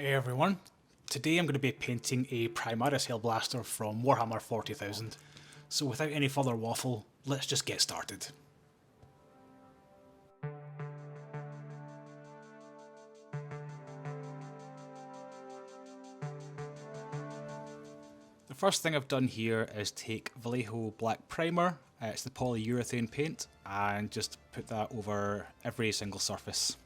Hey everyone, today I'm going to be painting a Primaris Hellblaster from Warhammer 40,000. So without any further waffle, let's just get started. The first thing I've done here is take Vallejo Black Primer, it's the polyurethane paint, and just put that over every single surface.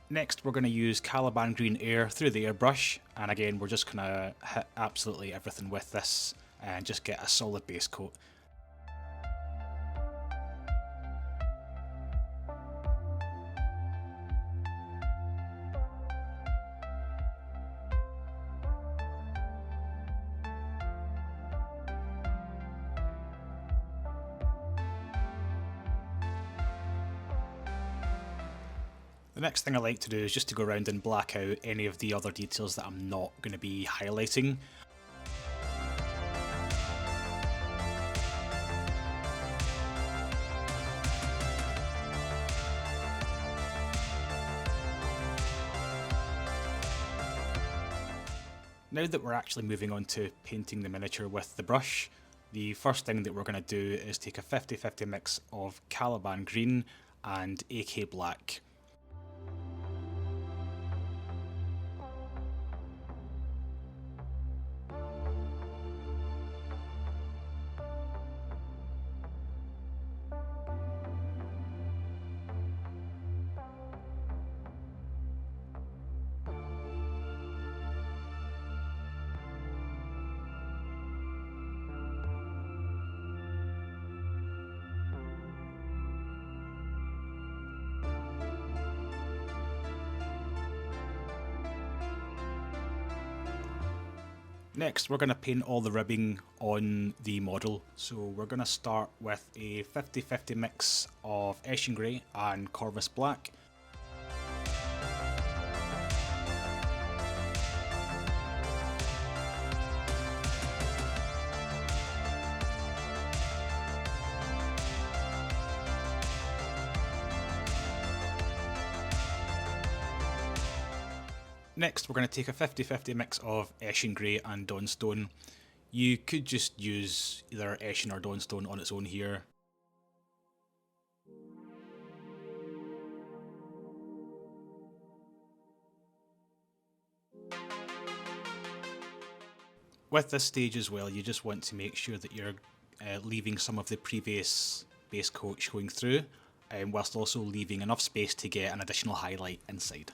Next we're going to use Caliban Green Air through the airbrush, and again we're just going to hit absolutely everything with this and just get a solid base coat. The next thing I like to do is just to go around and black out any of the other details that I'm not going to be highlighting. Now that we're actually moving on to painting the miniature with the brush, the first thing that we're going to do is take a 50-50 mix of Caliban Green and AK Black. Next we're going to paint all the ribbing on the model, so we're going to start with a 50-50 mix of Eshin Grey and Corvus Black. Next, we're going to take a 50-50 mix of Eshin Grey and Dawnstone. You could just use either Eshin or Dawnstone on its own here. With this stage as well, you just want to make sure that you're leaving some of the previous base coat showing through, whilst also leaving enough space to get an additional highlight inside.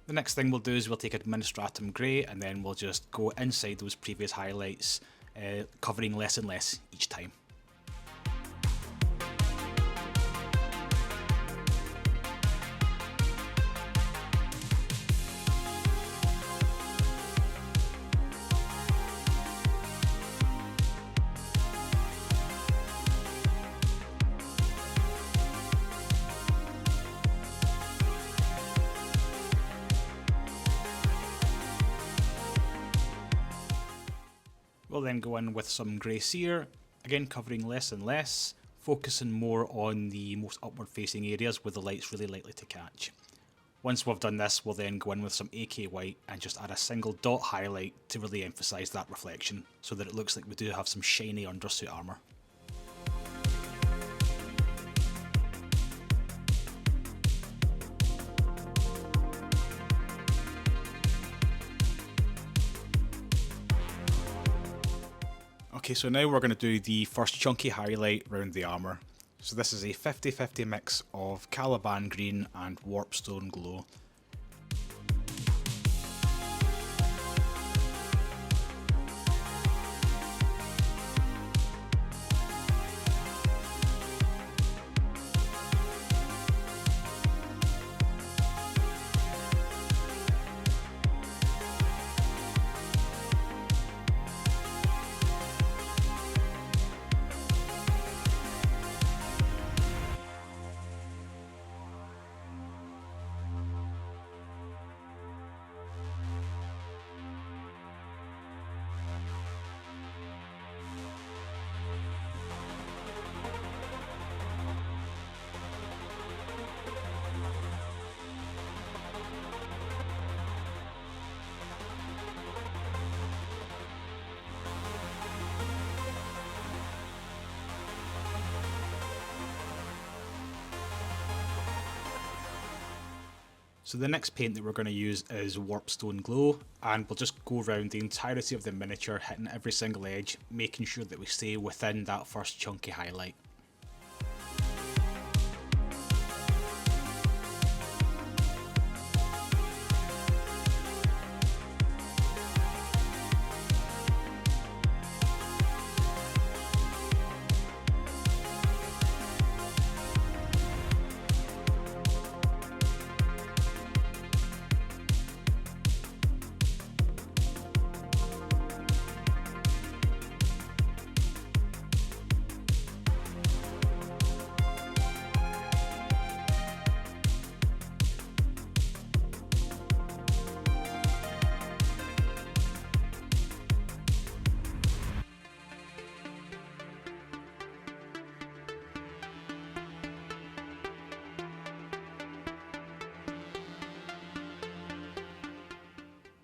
The next thing we'll do is we'll take Administratum Grey and then we'll just go inside those previous highlights, covering less and less each time. We'll then go in with some Grey Seer, again covering less and less, focusing more on the most upward facing areas where the light's really likely to catch. Once we've done this, we'll then go in with some AK White and just add a single dot highlight to really emphasise that reflection, so that it looks like we do have some shiny undersuit armour. Okay, so now we're going to do the first chunky highlight around the armour. So this is a 50-50 mix of Caliban Green and Warpstone Glow. So the next paint that we're going to use is Warpstone Glow, and we'll just go around the entirety of the miniature, hitting every single edge, making sure that we stay within that first chunky highlight.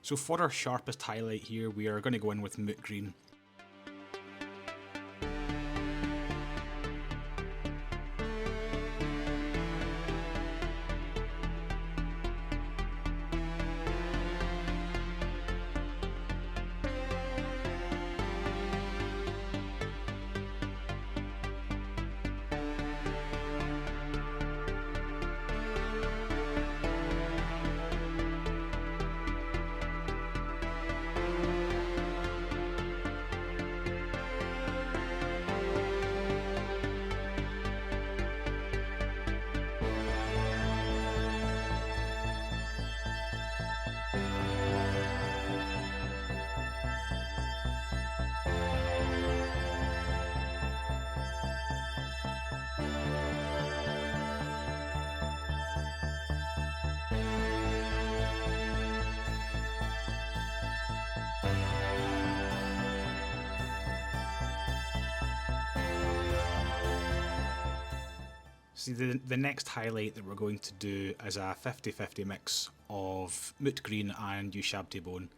So for our sharpest highlight here, we are going to go in with Moot Green. See, the next highlight that we're going to do is a 50-50 mix of Moot Green and Ushabti Bone.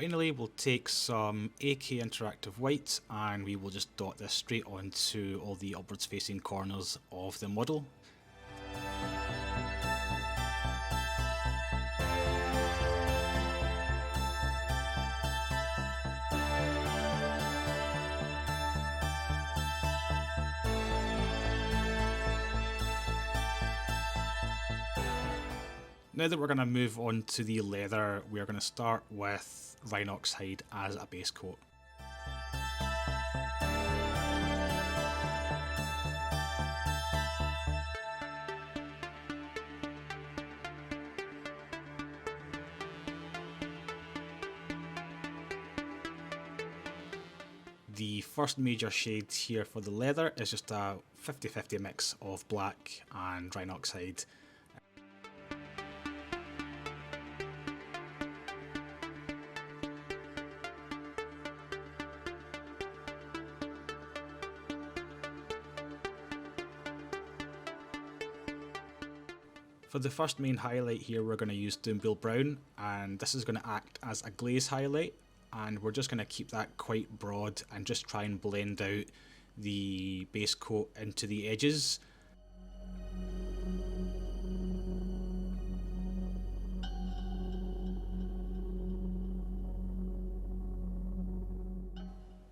Finally, we'll take some AK Interactive White and we will just dot this straight onto all the upwards facing corners of the model. Now that we're going to move on to the leather, we're going to start with Rhinox hide as a base coat. The first major shade here for the leather is just a 50-50 mix of black and Rhinox hide. For the first main highlight here, we're going to use Doombill Brown, and this is going to act as a glaze highlight, and we're just going to keep that quite broad and just try and blend out the base coat into the edges.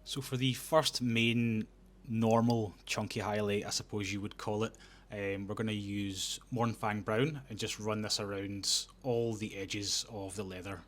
So for the first main normal chunky highlight, I suppose you would call it. We're going to use Mornfang Brown and just run this around all the edges of the leather.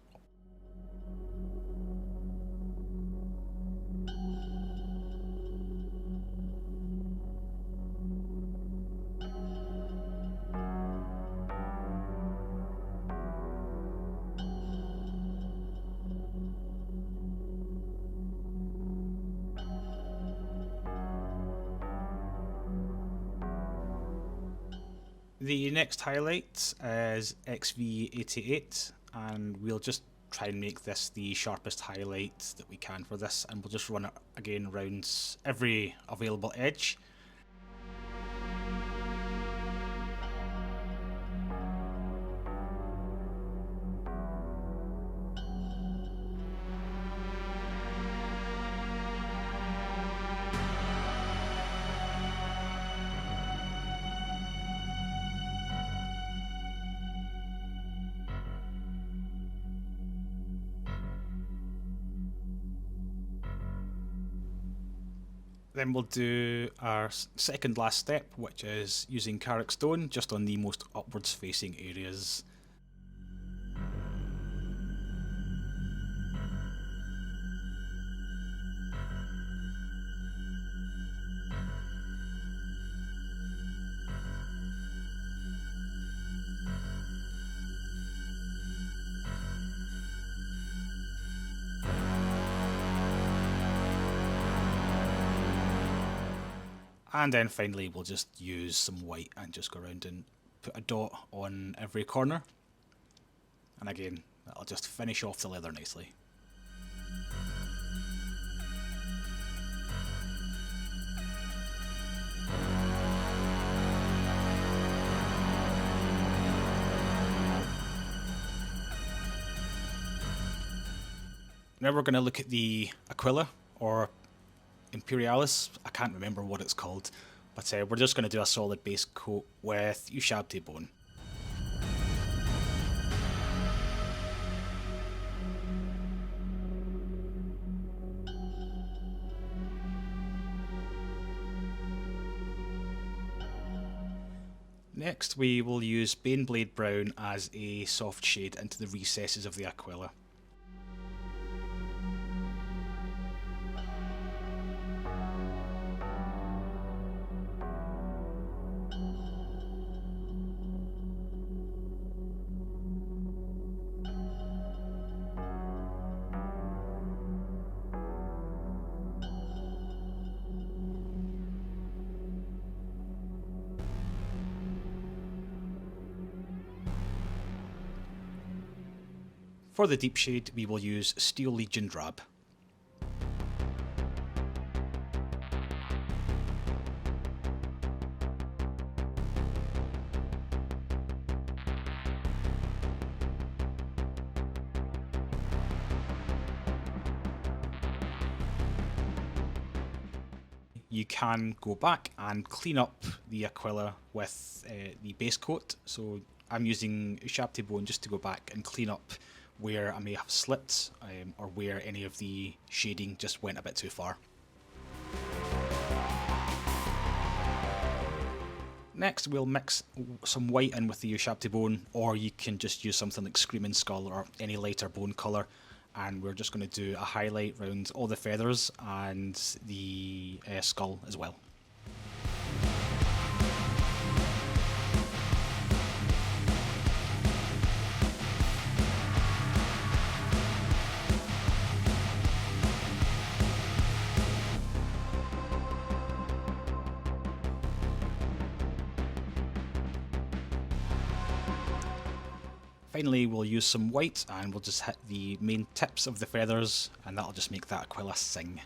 The next highlight is XV88, and we'll just try and make this the sharpest highlight that we can for this, and we'll just run it again around every available edge. Then we'll do our second last step, which is using Carrick Stone just on the most upwards facing areas. And then finally we'll just use some white and just go around and put a dot on every corner. And again, that'll just finish off the leather nicely. Now we're going to look at the Aquila, or Imperialis. I can't remember what it's called, but we're just going to do a solid base coat with Ushabti bone. Next we will use Baneblade Brown as a soft shade into the recesses of the Aquila. For the deep shade, we will use Steel Legion Drab. You can go back and clean up the Aquila with the base coat, so I'm using Ushabti Bone just to go back and clean up where I may have slipped, or where any of the shading just went a bit too far. Next we'll mix some white in with the Ushabti Bone, or you can just use something like Screaming Skull or any lighter bone colour, and we're just going to do a highlight around all the feathers and the skull as well. Finally we'll use some white and we'll just hit the main tips of the feathers, and that'll just make that Aquila sing.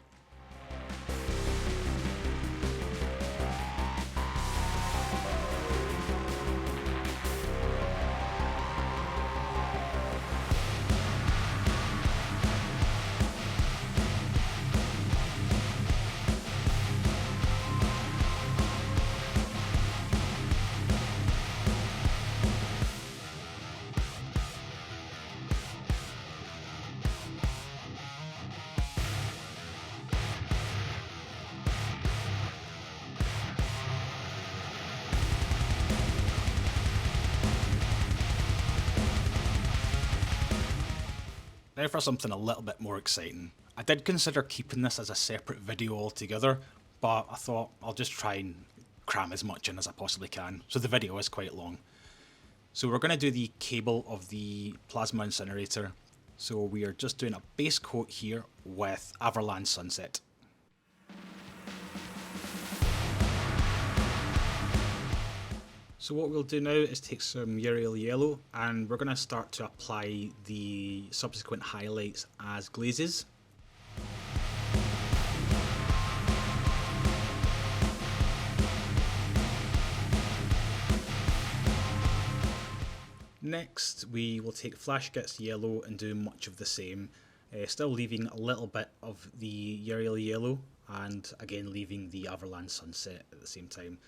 Now for something a little bit more exciting. I did consider keeping this as a separate video altogether, but I thought I'll just try and cram as much in as I possibly can, so the video is quite long. So we're going to do the cable of the plasma incinerator. So we are just doing a base coat here with Avalanche Sunset. So what we'll do now is take some Uriel Yellow and we're going to start to apply the subsequent highlights as glazes. Next we will take Flash Gets Yellow and do much of the same, still leaving a little bit of the Uriel Yellow and again leaving the Avalanche Sunset at the same time.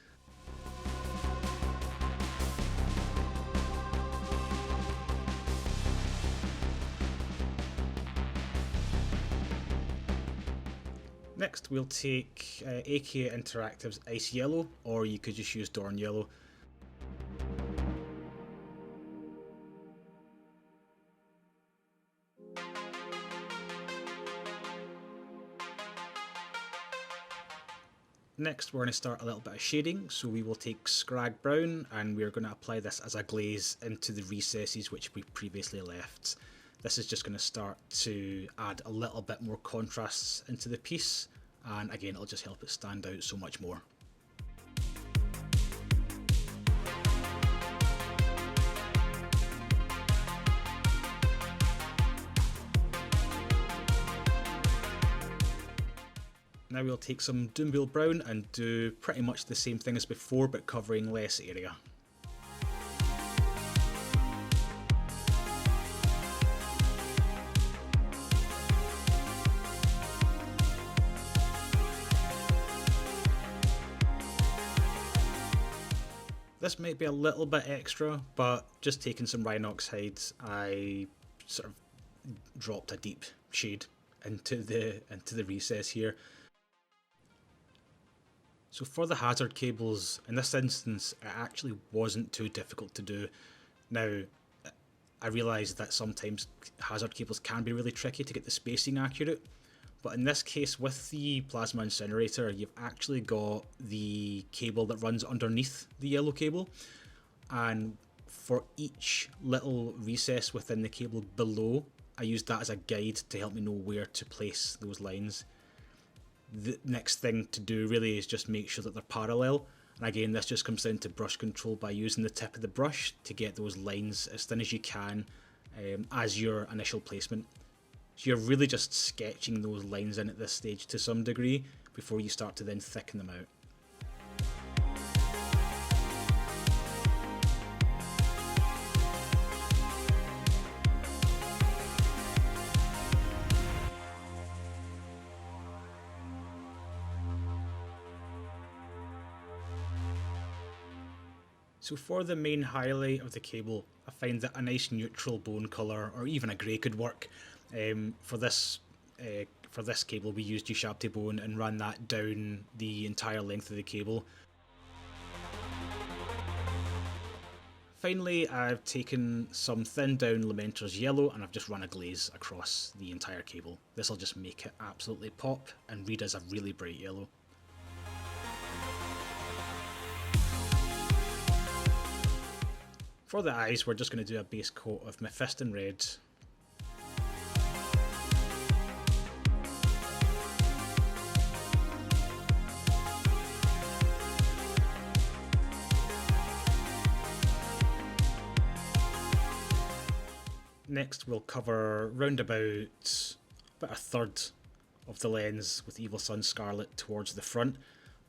Next we'll take AK Interactive's Ice Yellow, or you could just use Dorn Yellow. Next we're going to start a little bit of shading, so we will take Scrag Brown and we're going to apply this as a glaze into the recesses which we previously left. This is just going to start to add a little bit more contrasts into the piece, and again it'll just help it stand out so much more. Now we'll take some Doomwheel Brown and do pretty much the same thing as before, but covering less area. This might be a little bit extra, but just taking some Rhinox hides, I sort of dropped a deep shade into the recess here. So for the hazard cables, in this instance, it actually wasn't too difficult to do. Now, I realise that sometimes hazard cables can be really tricky to get the spacing accurate, but in this case with the plasma incinerator, you've actually got the cable that runs underneath the yellow cable, and for each little recess within the cable below, I used that as a guide to help me know where to place those lines. The next thing to do really is just make sure that they're parallel, and again this just comes down to brush control by using the tip of the brush to get those lines as thin as you can as your initial placement. So you're really just sketching those lines in at this stage to some degree before you start to then thicken them out. So for the main highlight of the cable, I find that a nice neutral bone colour or even a grey could work. For this cable we used Ushabti bone and ran that down the entire length of the cable. Finally, I've taken some thinned down Lamenter's Yellow and I've just run a glaze across the entire cable. This will just make it absolutely pop and read as a really bright yellow. For the eyes, we're just going to do a base coat of Mephiston Red. Next we'll cover round about a third of the lens with Evil Sun Scarlet towards the front,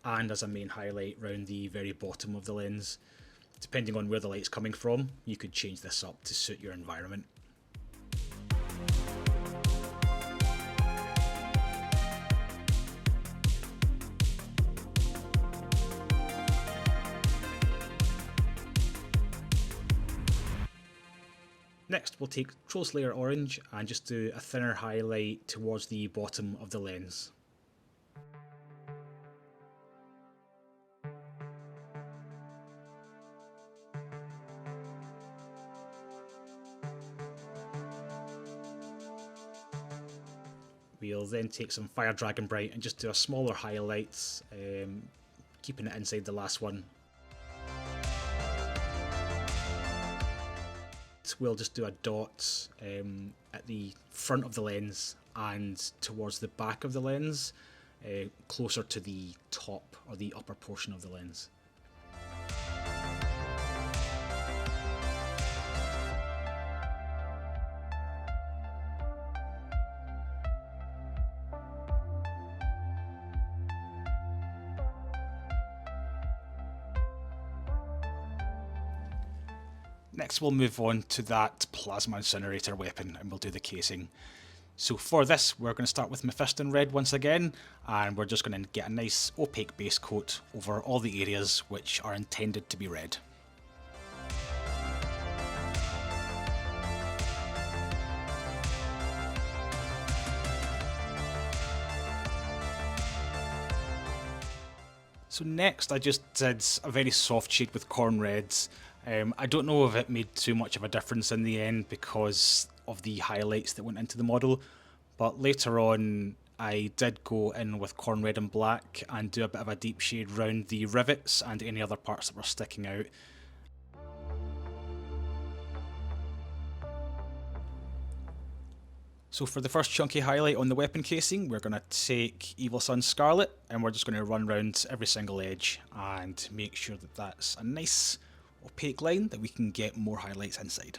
and as a main highlight round the very bottom of the lens. Depending on where the light's coming from, you could change this up to suit your environment. Next we'll take Troll Slayer Orange and just do a thinner highlight towards the bottom of the lens. we'll then take some Fire Dragon Bright and just do a smaller highlight, keeping it inside the last one. We'll just do a dot at the front of the lens and towards the back of the lens, closer to the top or the upper portion of the lens. Next we'll move on to that plasma incinerator weapon and we'll do the casing. So for this we're going to start with Mephiston Red once again, and we're just going to get a nice opaque base coat over all the areas which are intended to be red. So next I just did a very soft shade with Corn Reds. I don't know if it made too much of a difference in the end because of the highlights that went into the model, but later on I did go in with Corn Red and Black and do a bit of a deep shade round the rivets and any other parts that were sticking out. So for the first chunky highlight on the weapon casing, we're going to take Evil Sun Scarlet and we're just going to run around every single edge and make sure that that's a nice opaque line that we can get more highlights inside.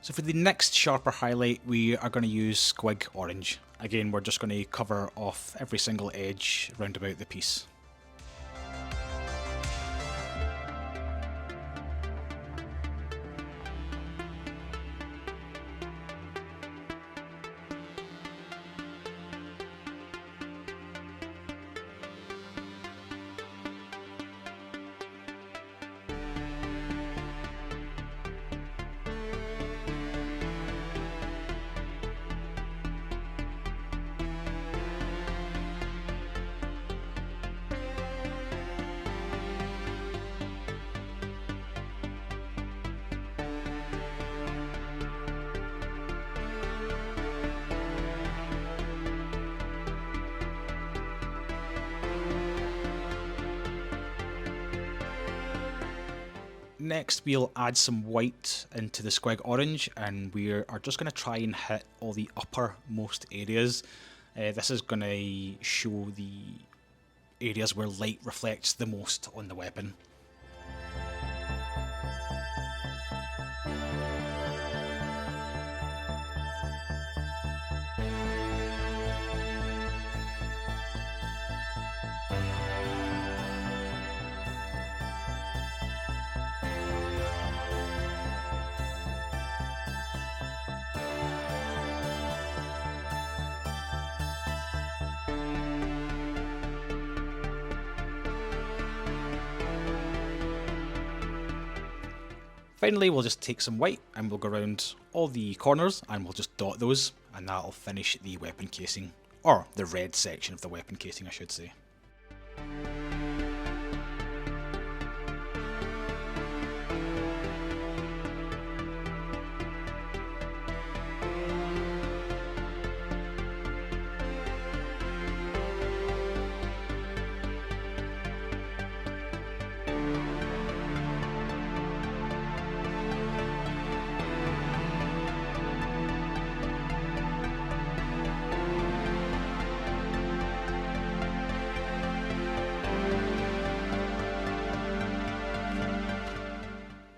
So for the next sharper highlight we are going to use Squig Orange. Again, we're just going to cover off every single edge round about the piece. Next we'll add some white into the Squig Orange and we are just going to try and hit all the uppermost areas. This is going to show the areas where light reflects the most on the weapon. Finally, we'll just take some white and we'll go around all the corners and we'll just dot those, and that'll finish the weapon casing, or the red section of the weapon casing I should say.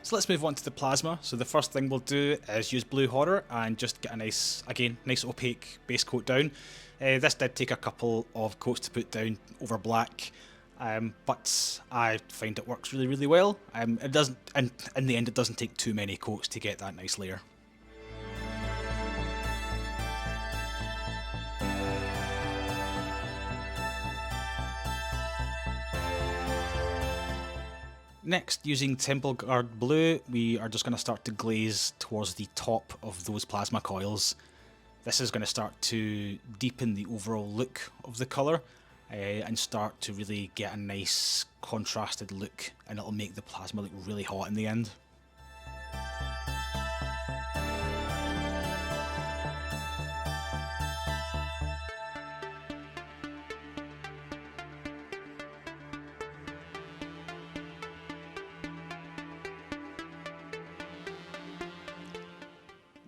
So let's move on to the plasma. So the first thing we'll do is use Blue Horror and just get a nice, again, nice opaque base coat down. This did take a couple of coats to put down over black, but I find it works really, really well. It doesn't, and in the end, it doesn't take too many coats to get that nice layer. Next, using Temple Guard Blue, we are just going to start to glaze towards the top of those plasma coils. This is going to start to deepen the overall look of the colour and start to really get a nice contrasted look, and it'll make the plasma look really hot in the end.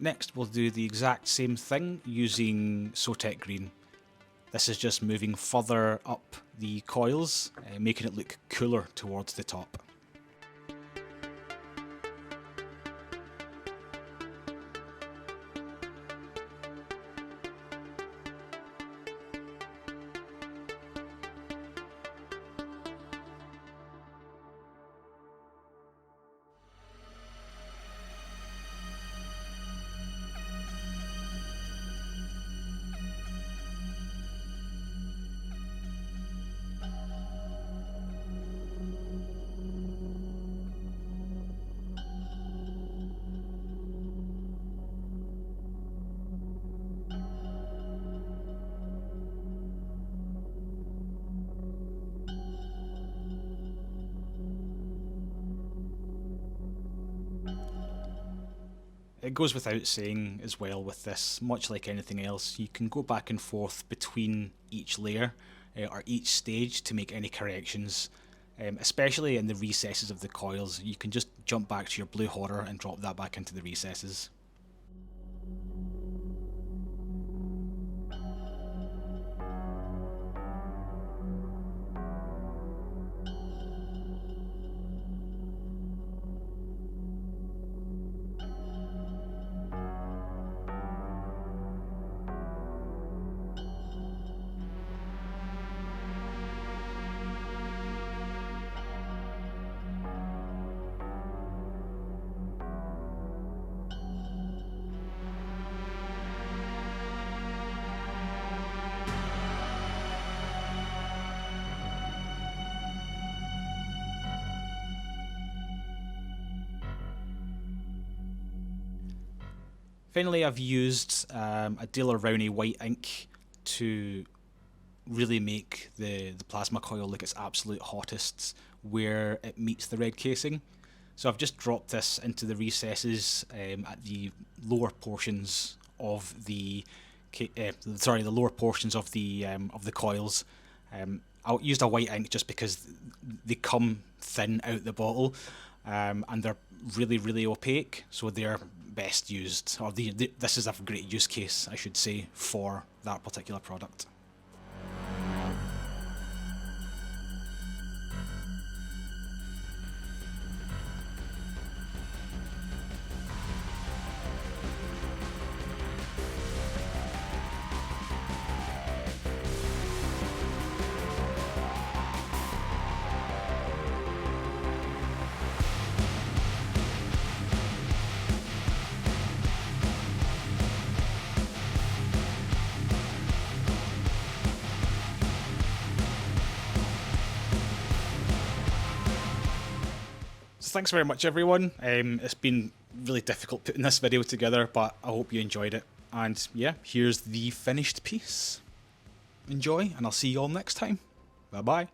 Next, we'll do the exact same thing using Sotek Green. This is just moving further up the coils, making it look cooler towards the top. It goes without saying as well with this, much like anything else, you can go back and forth between each layer or each stage to make any corrections, especially in the recesses of the coils. You can just jump back to your blue horror and drop that back into the recesses. Finally, I've used a Daler Rowney white ink to really make the plasma coil look its absolute hottest where it meets the red casing. So I've just dropped this into the recesses at the lower portions of the lower portions of the coils. I used a white ink just because they come thin out the bottle and they're really opaque, so they're best used, or this is a great use case, I should say, for that particular product. Thanks very much, everyone. It's been really difficult putting this video together, but I hope you enjoyed it. And yeah, here's the finished piece. Enjoy, and I'll see you all next time. Bye bye.